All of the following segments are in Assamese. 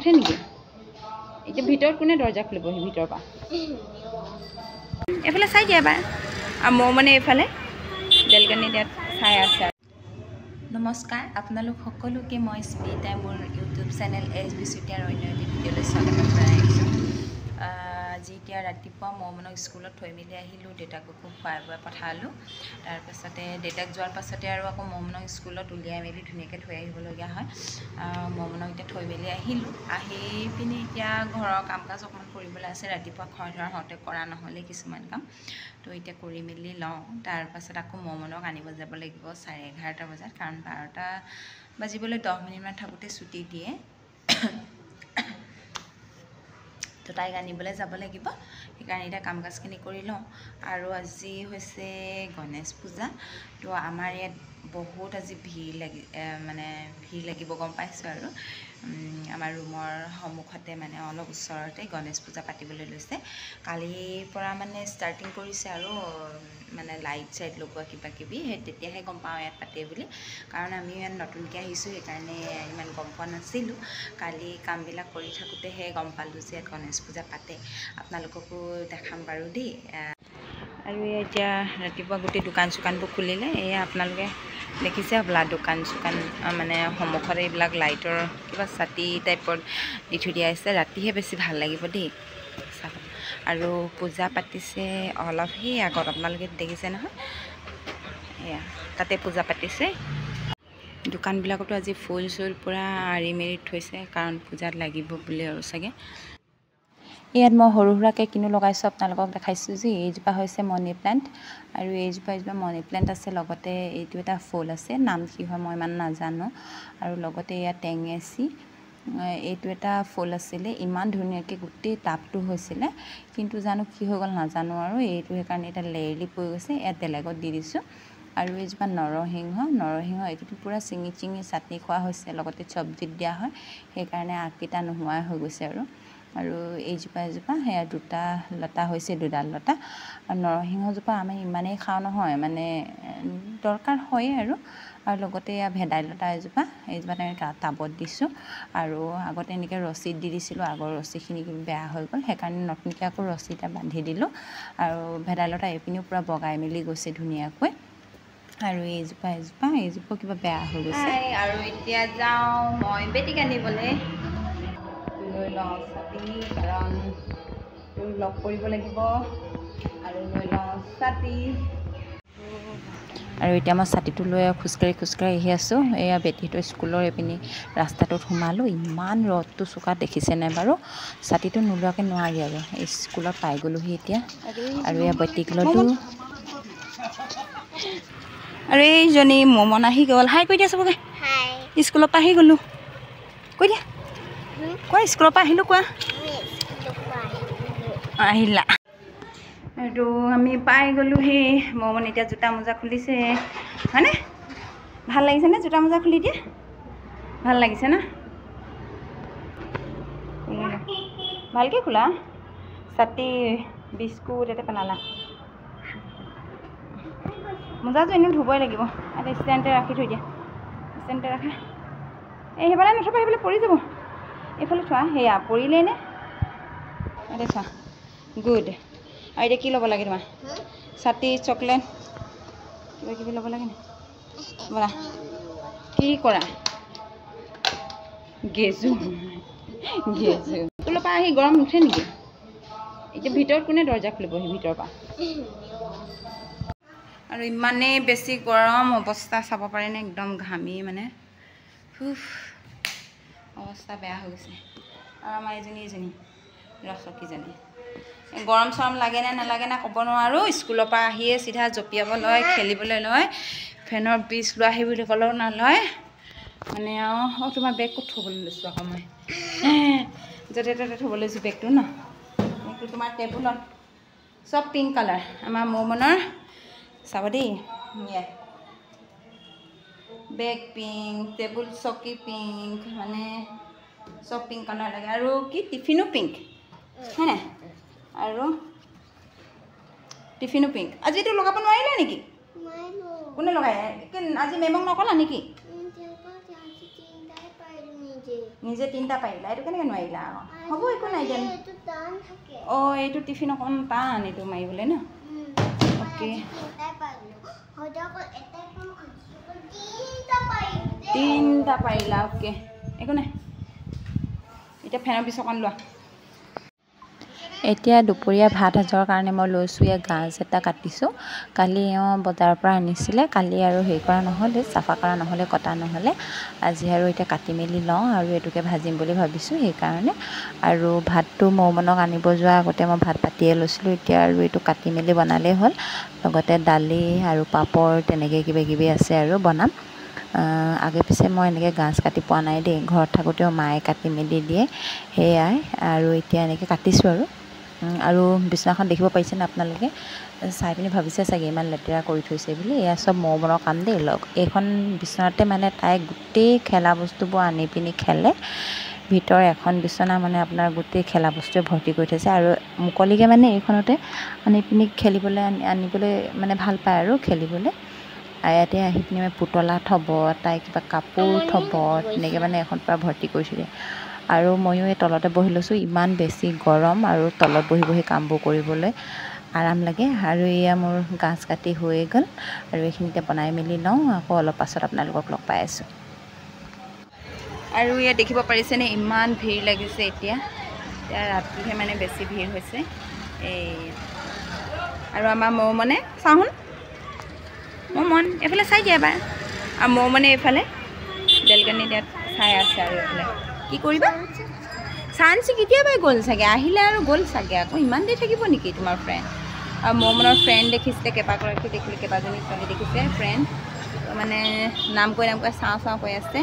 উঠে নেকি এতিয়া ভিতৰত কোনে দৰ্জা খুলিবহি ভিতৰৰ পৰা এইফালে চাই দিয়া এবাৰ আৰু মই মানে এইফালে বেলকনি ইয়াত চাই আছে নমস্কাৰ আপোনালোক সকলোকে মই স্মিতা মোৰ ইউটিউব চেনেল SB চুতীয়াৰ অন্য এটি ভিডিঅ'লৈ স্বাগতম জনাইছোঁ আজি এতিয়া ৰাতিপুৱা মমনক স্কুলত থৈ মেলি আহিলোঁ দেউতাককো খুৱাই বুৱাই পঠালোঁ তাৰপাছতে দেউতাক যোৱাৰ পাছতে আৰু আকৌ মমনক স্কুলত উলিয়াই মেলি ধুনীয়াকৈ থৈ আহিবলগীয়া হয় মমনক এতিয়া থৈ মেলি আহিলোঁ আহি পিনি এতিয়া ঘৰৰ কাম কাজ অকণমান কৰিবলৈ আছে ৰাতিপুৱা খোৱা ধোৱা হওঁতে কৰা নহ'লে কিছুমান কাম তো এতিয়া কৰি মেলি লওঁ তাৰপাছত আকৌ মমনক আনিব যাব লাগিব 11:30 বজাত কাৰণ 12টা বাজিবলৈ 10 মিনিটমান থাকোঁতে ছুটি দিয়ে তো তাইক আনিবলৈ যাব লাগিব সেইকাৰণে এতিয়া কাম কাজখিনি কৰি লওঁ আৰু আজি হৈছে গণেশ পূজা তো আমাৰ ইয়াত বহুত আজি ভিৰ লাগিব গম পাইছোঁ আৰু আমাৰ ৰুমৰ সন্মুখতে মানে অলপ ওচৰতে গণেশ পূজা পাতিবলৈ লৈছে কালিৰ পৰা মানে ষ্টাৰ্টিং কৰিছে আৰু মানে লাইট চাইট লগোৱা কিবা কিবি সেই তেতিয়াহে গম পাওঁ ইয়াত পাতে বুলি কাৰণ আমি ইয়াত নতুনকৈ আহিছোঁ সেইকাৰণে ইমান গম পোৱা নাছিলোঁ কালি কামবিলাক কৰি থাকোঁতেহে গম পালোঁ যে ইয়াত গণেশ পূজা পাতে আপোনালোককো দেখাম বাৰু দেই আৰু এতিয়া ৰাতিপুৱা গোটেই দোকান চোকানবোৰ খুলিলে এয়া আপোনালোকে দেখিছে হ'বলা দোকান চোকান মানে সন্মুখত এইবিলাক লাইটৰ কিবা ছাতি টাইপৰ দি থৈ দিয়া আছে ৰাতিহে বেছি ভাল লাগিব দেই আৰু পূজা পাতিছে অলপ সেই আগত আপোনালোকে দেখিছে নহয় এয়া তাতে পূজা পাতিছে দোকানবিলাকতো আজি ফুল চুল পূৰা আৰি মেলি থৈছে কাৰণ পূজাত লাগিব বুলি আৰু চাগে ইয়াত মই সৰু সুৰাকৈ কিনো লগাইছোঁ আপোনালোকক দেখাইছোঁ যে এইজোপা হৈছে মনি প্লেণ্ট আৰু এইজোপা মনি প্লেণ্ট আছে লগতে এইটো এটা ফুল আছে নাম কি হয় মই ইমান নাজানো আৰু লগতে ইয়াত টেঙেচি এইটো এটা ফুল আছিলে ইমান ধুনীয়াকৈ গোটেই টাবটো হৈছিলে কিন্তু জানো কি হৈ গ'ল নাজানো আৰু এইটো সেইকাৰণে এটা লেৰেলি পৰি গৈছে ইয়াত বেলেগত দি দিছোঁ আৰু এইজোপা নৰসিংহ এইটোতো পূৰা চিঙি চাটনি খোৱা হৈছে লগতে চব্জিত দিয়া হয় সেইকাৰণে আগকেইটা নোহোৱাই হৈ গৈছে আৰু এইজোপা সেয়া দুটা লতা হৈছে দুডাল লতা আৰু নৰসিংহজোপা আমি ইমানেই খাওঁ নহয় মানে দৰকাৰ হয়ে আৰু লগতে এয়া ভেদাইলতা এইজোপা আমি টাবত দিছোঁ আৰু আগতে এনেকৈ ৰছীত দি দিছিলোঁ আগৰ ৰছীখিনি বেয়া হৈ গ'ল সেইকাৰণে নতুনকৈ আকৌ ৰছী এটা বান্ধি দিলোঁ আৰু ভেদাইলতা এইপিনেও পূৰা বগাই মেলি গৈছে ধুনীয়াকৈ আৰু এইজোপা কিবা বেয়া হৈ গৈছে আৰু এতিয়া যাওঁ মই বেটিক আনিবলৈ লৈ লওঁ ছাতি কাৰণ লগ কৰিব লাগিব আৰু লৈ লওঁ ছাতি আৰু এতিয়া মই ছাতিটো লৈ খোজকাঢ়ি আহি আছোঁ এয়া বেটীহঁতৰ স্কুলৰ এইপিনি ৰাস্তাটোত সোমালোঁ ইমান ৰ'দটো চোকা দেখিছে নাই বাৰু ছাতিটো নোলোৱাকৈ নোৱাৰি আৰু স্কুলত পাই গ'লোহি এতিয়া আৰু এয়া বেটীক ল'লোঁ আৰু এইজনী মমন আহি গ'ল হাই কৈ দিয়া চবকে স্কুলৰ পৰা আহি গ'লোঁ কৈ দিয়া কোৱা স্কুলৰ পৰা আহিলোঁ কোৱা আহিলা এইটো আমি পাই গ'লোহি মমন এতিয়া জোতা মোজা খুলিছে হয়নে ভাল লাগিছেনে জোতা মোজা খুলি দিয়া ভাল লাগিছে না ভালকৈ খোলা ছাতি বিস্কুট এটা পেলালা মোজাযোৰ এনেও ধুবই লাগিব এটা ষ্টেণ্ডতে ৰাখি থৈ দিয়া ষ্টেণ্ডতে ৰাখা এই সেইফালে নথবা সেইফালে পৰি যাব এইফালে থোৱা সেয়া পৰিলেই নে এতিয়া থোৱা গুড আৰু এতিয়া কি ল'ব লাগে তোমাৰ ছাতি চকলেট কিবা কিবি ল'ব লাগে নে ব'লা কি কৰা গেজু স্কুলৰ পৰা আহি গৰম নুঠে নেকি এতিয়া ভিতৰত কোনে দৰ্জা খুলিবহি ভিতৰৰ পৰা আৰু ইমানেই বেছি গৰম অৱস্থা চাব পাৰেনে একদম ঘামি মানে অৱস্থা বেয়া হৈ গৈছে আৰু আমাৰ এইজনী ৰচকীজনী গৰম চৰম লাগে নে নালাগে না ক'ব নোৱাৰোঁ স্কুলৰ পৰা আহিয়ে চিধা জঁপিয়াব লয় খেলিবলৈ লয় ফেনৰ পিচ লোৱাহি বুলি ক'লেও নলয় মানে আৰু তোমাৰ বেগ ক'ত থ'বলৈ লৈছোঁ আকৌ মই য'তে ত'তে থ'ব লৈছোঁ বেগটো ন বেগটো তোমাৰ টেবুলত চব পিংক কালাৰ আমাৰ মমনৰ চাব দেই বেগ পিংক টেবুল চকী পিংক মানে চব পিংক কালাৰ লাগে আৰু কি টিফিনো পিংক হয়নে আৰু টিফিনো পিংক আজিতো লগাব নোৱাৰিলে নেকি কোনে লগাই আজি মেমক নকলা নেকি নিজে 3টা পাৰিলা এইটো কেনেকৈ নোৱাৰিলা হ'ব একো নাই দেন অঁ এইটো টিফিন অকণ টান এইটো মাৰিবলৈ ন অ'কে 3টা পাৰিলা অ'কে একো নাই এতিয়া ফেনৰ পিছখন লোৱা এতিয়া দুপৰীয়া ভাত সাজৰ কাৰণে মই লৈছোঁ ইয়াত গাজ এটা কাটিছোঁ কালি বজাৰৰ পৰা আনিছিলে কালি আৰু হেৰি কৰা নহ'লে চাফা কৰা নহ'লে কটা নহ'লে আজি আৰু এতিয়া কাটি মেলি লওঁ আৰু এইটোকে ভাজিম বুলি ভাবিছোঁ সেইকাৰণে আৰু ভাতটো মৌমনক আনিব যোৱাৰ আগতে মই ভাত পাতিয়ে লৈছিলোঁ এতিয়া আৰু এইটো কাটি মেলি বনালেই হ'ল লগতে দালি আৰু পাপৰ তেনেকৈ কিবাকিবি আছে আৰু বনাম আগে পিছে মই এনেকৈ গাজ কাটি পোৱা নাই দেই ঘৰত থাকোঁতেও মায়ে কাটি মেলি দিয়ে সেয়াই আৰু এতিয়া এনেকৈ কাটিছোঁ আৰু বিচনাখন দেখিব পাৰিছেনে আপোনালোকে চাই পিনি ভাবিছে চাগে ইমান লেতেৰা কৰি থৈছে বুলি এয়া চব মৌমনৰ কাম দেই এইখন বিচনাতে মানে তাই গোটেই খেলা বস্তুবোৰ আনি পিনি খেলে ভিতৰ এখন বিচনা মানে আপোনাৰ গোটেই খেলা বস্তুৱে ভৰ্তি কৰি থৈছে আৰু মুকলিকৈ মানে এইখনতে আনি পিনি খেলিবলৈ আনিবলৈ মানে ভাল পায় আৰু খেলিবলৈ ইয়াতে আহি পিনি মানে পুতলা থ'ব তাই কিবা কাপোৰ থ'ব তেনেকৈ মানে এখন পৰা ভৰ্তি কৰিছিলে আৰু ময়ো এই তলতে বহি লৈছোঁ ইমান বেছি গৰম আৰু তলত বহি বহি কামবোৰ কৰিবলৈ আৰাম লাগে আৰু এয়া মোৰ গাজ কাটি হৈয়ে গ'ল আৰু এইখিনিতে বনাই মেলি লওঁ আকৌ অলপ পাছত আপোনালোকক লগ পাই আছোঁ আৰু ইয়াত দেখিব পাৰিছেনে ইমান ভিৰ লাগিছে এতিয়া ৰাতিহে মানে বেছি ভিৰ হৈছে এই আৰু আমাৰ মৌমনে চাওঁচোন মৌমন এইফালে চাই দিয়া এবাৰ আৰু মৌমনে এইফালে বেলকনি ইয়াত চাই আছে আৰু এইফালে কি কৰিবা চাঞ্চি কেতিয়াবাই গ'ল চাগে আহিলে আৰু গ'ল চাগে আকৌ ইমান দেৰি থাকিব নেকি তোমাৰ ফ্ৰেণ্ড আৰু মৌমনৰ ফ্ৰেণ্ড দেখিছিলে কেইবাগৰাকী দেখিলে কেইবাজনী ছোৱালী দেখিছে ফ্ৰেণ্ড মানে নাম কৈ চাওঁ চাওঁ কৈ আছে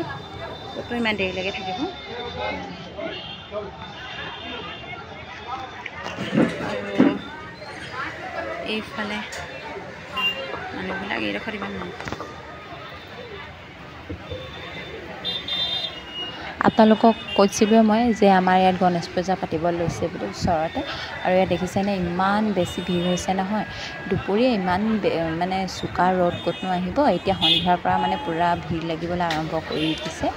ক'তো ইমান দেৰিলৈকে থাকিব আৰু এইফালে মানুহবিলাক এইডোখৰত ইমান নাই আপোনালোকক কৈছিলোঁ মই যে আমাৰ ইয়াত গণেশ পূজা পাতিব লৈছে বুলি ওচৰতে আৰু ইয়াত দেখিছেনে ইমান বেছি ভিৰ হৈছে নহয় দুপৰীয়া ইমান মানে চোকা ৰ'দ ক'তনো আহিব এতিয়া সন্ধিয়াৰ পৰা মানে পূৰা ভিৰ লাগিবলৈ আৰম্ভ কৰি দিছে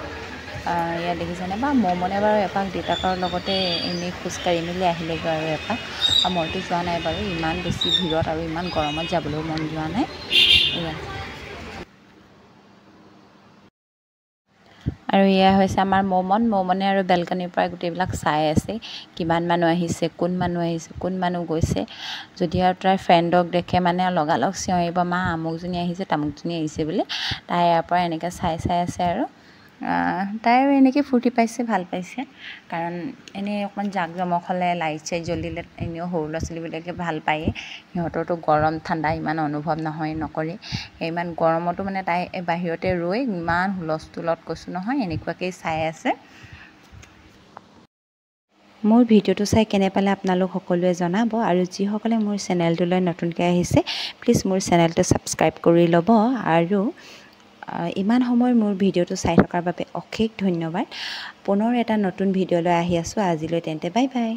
ইয়াত দেখিছেনে বা মৌমনে বাৰু এপাক দেউতাকৰ লগতে এনেই খোজকাঢ়ি মেলি আহিলেগৈ আৰু এপাক আৰু মইতো যোৱা নাই বাৰু ইমান বেছি ভিৰত আৰু ইমান গৰমত যাবলৈও মন যোৱা নাই এয়া আৰু এয়া হৈছে আমাৰ মৌমনে আৰু বেলকনিৰ পৰা গোটেইবিলাক চাই আছে কিমান মানুহ আহিছে কোন মানুহ গৈছে যদি আৰু তাইৰ ফ্ৰেণ্ডক দেখে মানে লগালগ চিঞৰিব মা আমুকজনী আহিছে তামুকজনী আহিছে বুলি তাই ইয়াৰ পৰা এনেকৈ চাই আছে আৰু তাই আৰু এনেকৈ ফূৰ্তি পাইছে ভাল পাইছে কাৰণ এনেই অকণমান জাক জমক হ'লে লাইট চাইট জ্বলিলে এনেও সৰু ল'ৰা ছোৱালীবিলাকে ভাল পায়েই সিহঁতৰতো গৰম ঠাণ্ডা ইমান অনুভৱ নকৰে ইমান গৰমতো মানে তাই বাহিৰতে ৰৈ ইমান হুলস্থুলত কৈছোঁ নহয় এনেকুৱাকৈ চাই আছে মোৰ ভিডিঅ'টো চাই কেনে পালে আপোনালোক সকলোৱে জনাব আৰু যিসকলে মোৰ চেনেলটোলৈ নতুনকৈ আহিছে প্লিজ মোৰ চেনেলটো ছাবস্ক্ৰাইব কৰি ল'ব আৰু ইমান সময় মোৰ ভিডিঅ'টো চাই থকাৰ বাবে অশেষ ধন্যবাদ পুনৰ এটা নতুন ভিডিঅ'লৈ আহি আছোঁ আজিলৈ তেন্তে বাই বাই